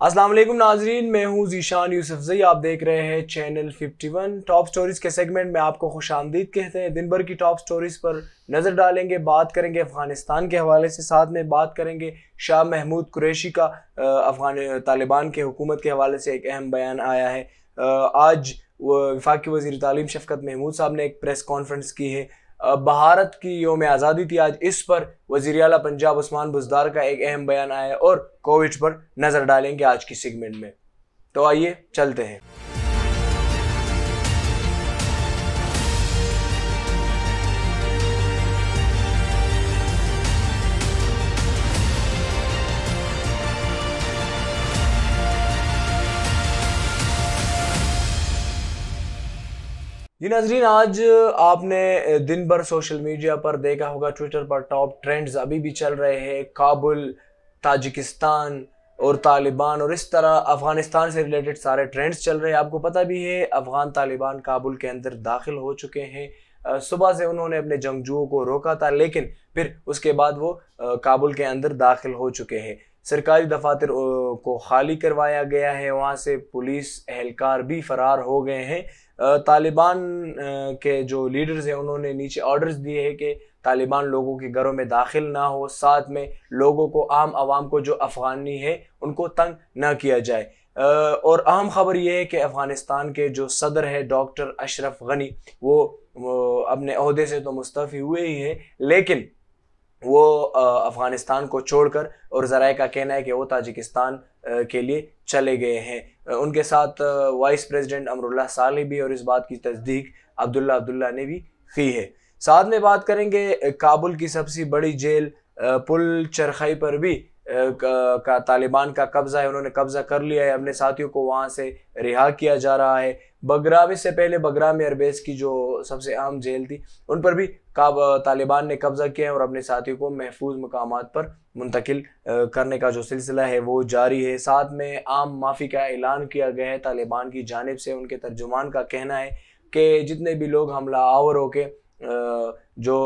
अस्सलाम वालेकुम नाजरीन, मैं हूँ ज़ीशान यूसुफजई। आप देख रहे हैं चैनल 51 टॉप स्टोरीज के सेगमेंट में आपको खुशामदीद कहते हैं। दिन भर की टॉप स्टोरीज पर नज़र डालेंगे, बात करेंगे अफ़गानिस्तान के हवाले से, साथ में बात करेंगे शाह महमूद कुरैशी का अफ़गान तालिबान के हुकूमत के हवाले से एक अहम बयान आया है। आज वफाकी वज़ीर तालीम शफ़कत महमूद साहब ने एक प्रेस कॉन्फ्रेंस की है। भारत की यौम आज़ादी थी आज, इस पर वज़ीर आला पंजाब उस्मान बुज़दार का एक अहम बयान आया और कोविड पर नज़र डालेंगे आज की सेगमेंट में। तो आइए चलते हैं। जी नाजरीन, आज आपने दिन भर सोशल मीडिया पर देखा होगा, ट्विटर पर टॉप ट्रेंड्स अभी भी चल रहे हैं। काबुल, ताजिकिस्तान और तालिबान और इस तरह अफ़गानिस्तान से रिलेटेड सारे ट्रेंड्स चल रहे हैं। आपको पता भी है अफ़गान तालिबान काबुल के अंदर दाखिल हो चुके हैं। सुबह से उन्होंने अपने जंगजुओं को रोका था, लेकिन फिर उसके बाद वो काबुल के अंदर दाखिल हो चुके हैं। सरकारी दफातर को खाली करवाया गया है, वहाँ से पुलिस एहलकार भी फरार हो गए हैं। तालिबान के जो लीडर्स हैं उन्होंने नीचे ऑर्डर्स दिए हैं कि तालिबान लोगों के घरों में दाखिल ना हो, साथ में लोगों को, आम आवाम को जो अफ़गानी है उनको तंग ना किया जाए। और अहम ख़बर यह है कि अफ़गानिस्तान के जो सदर है डॉक्टर अशरफ गनी, वो अपने ओहदे से तो मुस्तफ़ी हुए ही हैं, लेकिन वो अफ़गानिस्तान को छोड़कर, और ज़राए का कहना है कि वो ताजिकिस्तान के लिए चले गए हैं। उनके साथ वाइस प्रेसिडेंट अमरुल्लाह सालेह भी, और इस बात की तस्दीक अब्दुल्ला ने भी की है। साथ में बात करेंगे काबुल की सबसे बड़ी जेल पुल चरखई पर भी का तालिबान का कब्जा है, उन्होंने कब्जा कर लिया है। अपने साथियों को वहाँ से रिहा किया जा रहा है। बगराम, इससे पहले बगराम एयरबेस की जो सबसे अहम जेल थी, उन पर भी तालिबान ने कब्जा किया है और अपने साथियों को महफूज मकामात पर मुंतकिल करने का जो सिलसिला है वो जारी है। साथ में आम माफ़ी का ऐलान किया गया है तालिबान की जानिब से। उनके तर्जुमान का कहना है कि जितने भी लोग हमला आवर होके जो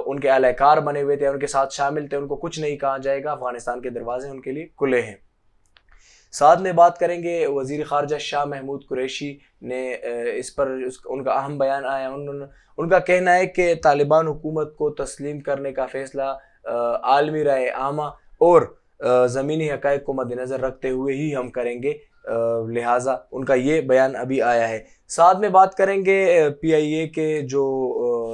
उनके अलहकार बने हुए थे, उनके साथ शामिल थे, उनको कुछ नहीं कहा जाएगा। अफगानिस्तान के दरवाजे उनके लिए खुले हैं। साथ में बात करेंगे वज़ीर ख़ारजा शाह महमूद कुरैशी ने इस पर उनका अहम बयान आया। उनका कहना है कि तालिबान हुकूमत को तस्लीम करने का फ़ैसला आलमी राय आमा और ज़मीनी हक़ाइक़ को मद्देनज़र रखते हुए ही हम करेंगे, लिहाजा उनका ये बयान अभी आया है। साथ में बात करेंगे PIA के जो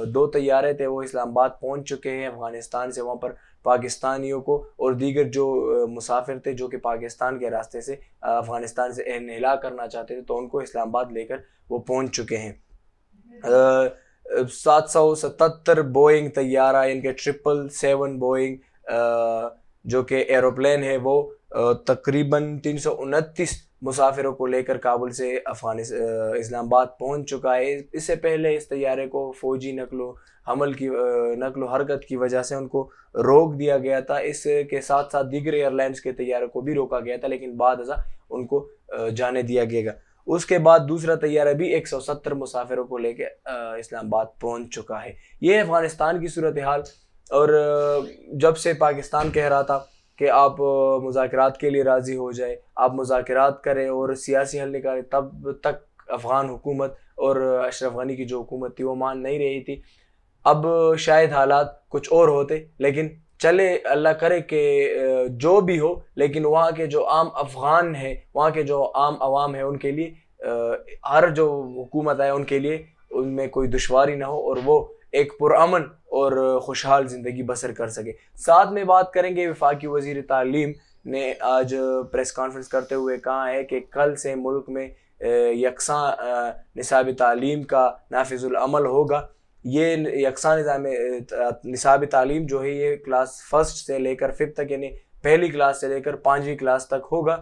2 तैयारे थे वो इस्लामाबाद पहुंच चुके हैं अफ़गानिस्तान से। वहाँ पर पाकिस्तानियों को और दीगर जो मुसाफिर थे जो कि पाकिस्तान के रास्ते से अफ़गानिस्तान से इन्हिला करना चाहते थे, तो उनको इस्लामाबाद लेकर वो पहुंच चुके हैं। 777 बोइंग तैयारा, इनके 777 बोइंग जो कि एरोप्लेन है वो तकरीबन 329 मुसाफिरों को लेकर काबुल से इस्लामाबाद पहुंच चुका है। इससे पहले इस तैयारे को फ़ौजी नकलो हरकत की वजह से उनको रोक दिया गया था। इसके साथ साथ दीगर एयरलाइंस के तैयारों को भी रोका गया था, लेकिन बाद अज़ा उनको जाने दिया गया। उसके बाद दूसरा तैयारा भी 170 मुसाफिरों को लेकर इस्लामाबाद पहुंच चुका है। ये है अफ़गानिस्तान की सूरत हाल। और जब से पाकिस्तान कह रहा था कि आप मुज़ाकरात के लिए राज़ी हो जाए, आप मुज़ाकरात करें और सियासी हल निकालें, तब तक अफ़गान हुकूमत और अशरफ गनी की जो हुकूमत थी वो मान नहीं रही थी। अब शायद हालात कुछ और होते, लेकिन चले, अल्लाह करे कि जो भी हो, लेकिन वहाँ के जो आम अफ़गान हैं, वहाँ के जो आम आवाम है, उनके लिए हर जो हुकूमत आए उनके लिए उनमें कोई दुश्वारी ना हो और वो एक पुरअमन और खुशहाल ज़िंदगी बसर कर सके। साथ में बात करेंगे वफाकी वज़ीर तालीम ने आज प्रेस कॉन्फ्रेंस करते हुए कहा है कि कल से मुल्क में यकसा निसाब तालीम का नाफिजुल अमल होगा। ये यकसा निसाब तालीम जो है ये क्लास 1 से लेकर 5 तक, यानी पहली क्लास से लेकर 5वीं क्लास तक होगा।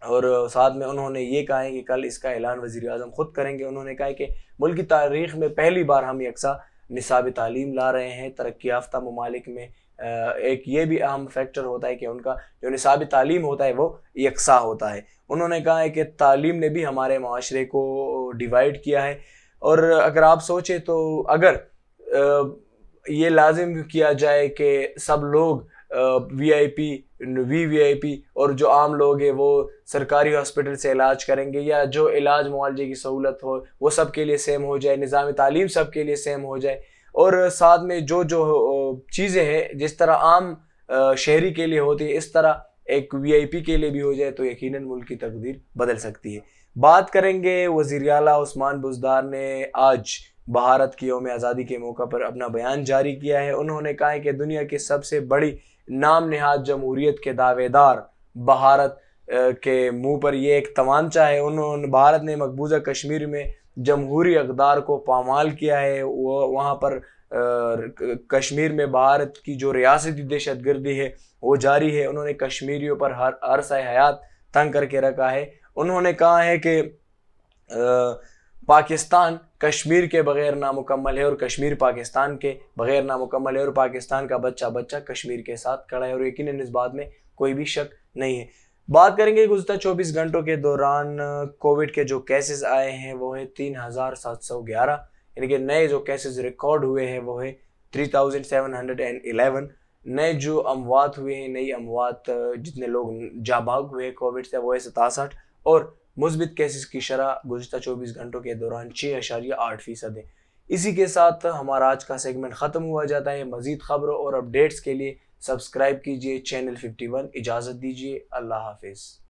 और साथ में उन्होंने ये कहा है कि कल इसका ऐलान वज़ीर आज़म ख़ुद करेंगे। उन्होंने कहा है कि मुल्क की तारीख़ में पहली बार हम यकसा निसाब तालीम ला रहे हैं। तरक्की याफ्ता ममालिक में एक ये भी अहम फैक्टर होता है कि उनका जो निसाब तालीम होता है वो यकसा होता है। उन्होंने कहा है कि तालीम ने भी हमारे माशरे को डिवाइड किया है। और अगर आप सोचें तो अगर ये लाजिम किया जाए कि सब लोग VIP, VVIP और जो आम लोग हैं वो सरकारी हॉस्पिटल से इलाज करेंगे, या जो इलाज मुआवजे की सहूलत हो वो सबके लिए सेम हो जाए, निज़ाम तालीम सबके लिए सेम हो जाए, और साथ में जो जो चीज़ें हैं जिस तरह आम शहरी के लिए होती है इस तरह एक VIP के लिए भी हो जाए, तो यकीनन मुल्क की तकदीर बदल सकती है। बात करेंगे वज़ीर आला उस्मान बुज़दार ने आज भारत की यौम आज़ादी के मौका पर अपना बयान जारी किया है। उन्होंने कहा है कि दुनिया की सबसे बड़ी नाम नहाद जमहूरियत के दावेदार भारत के मुंह पर ये एक तमांचा है। उन्होंने भारत ने मकबूजा कश्मीर में जमहूरी अक़दार को पामाल किया है। वो वहाँ पर कश्मीर में भारत की जो रियासती दहशतगर्दी है वो जारी है। उन्होंने कश्मीरियों पर हर अरसा हयात तंग करके रखा है। उन्होंने कहा है कि पाकिस्तान कश्मीर के बगैर नामुकम्मल है और कश्मीर पाकिस्तान के बगैर नामुकम्मल है, और पाकिस्तान का बच्चा बच्चा कश्मीर के साथ खड़ा है, और यकीनन इस बात में कोई भी शक नहीं है। बात करेंगे गुज़िश्ता 24 घंटों के दौरान कोविड के जो केसेस आए हैं वो है 3711, यानी कि नए जो केसेस रिकॉर्ड हुए हैं वो है 3711। नए जो अमवात हुए हैं, नई अमवात जितने लोग जाबाग हुए कोविड से वो है 67, और मुस्बित केसेस की शरह गुज़िश्ता 24 घंटों के दौरान 6.8% है। इसी के साथ हमारा आज का सेगमेंट ख़त्म हुआ जाता है। मज़ीद खबरों और अपडेट्स के लिए सब्सक्राइब कीजिए चैनल 51। इजाज़त दीजिए, अल्लाह हाफिज़।